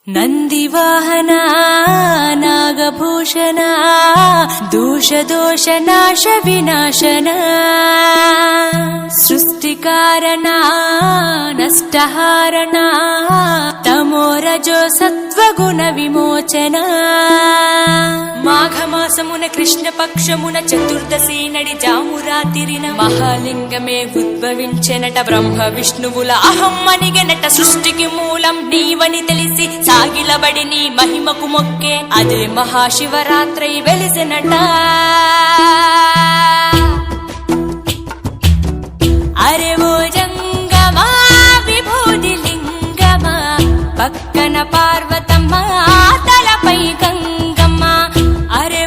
ನಂದಿವಾಹನ ನಾಗಭೂಷಣ ದೋಷ ನಾಶ ವಿನಾಶನ ಸೃಷ್ಟಿಕಾರಣ ನಷ್ಟಹಾರಣ తమోరజో సత్వగుణ విమోచన మాఘమాసమున కృష్ణపక్షమున చతుర్దశి నడి జామురాతిరిన మహాలింగమే ఉద్భవించెనట బ్రహ్మ విష్ణువుల అహం అనిగెనట సృష్టికి మూలం నీవని తెలిసి సాగిలబడి నీ మహిమకు మొక్కే అదే మహాశివరాత్రి వెలిసెనట అరే ఓ జంగమా విభూది లింగమా పక్కన పార్వతమ్మ తలపై గంగమ్మ అరే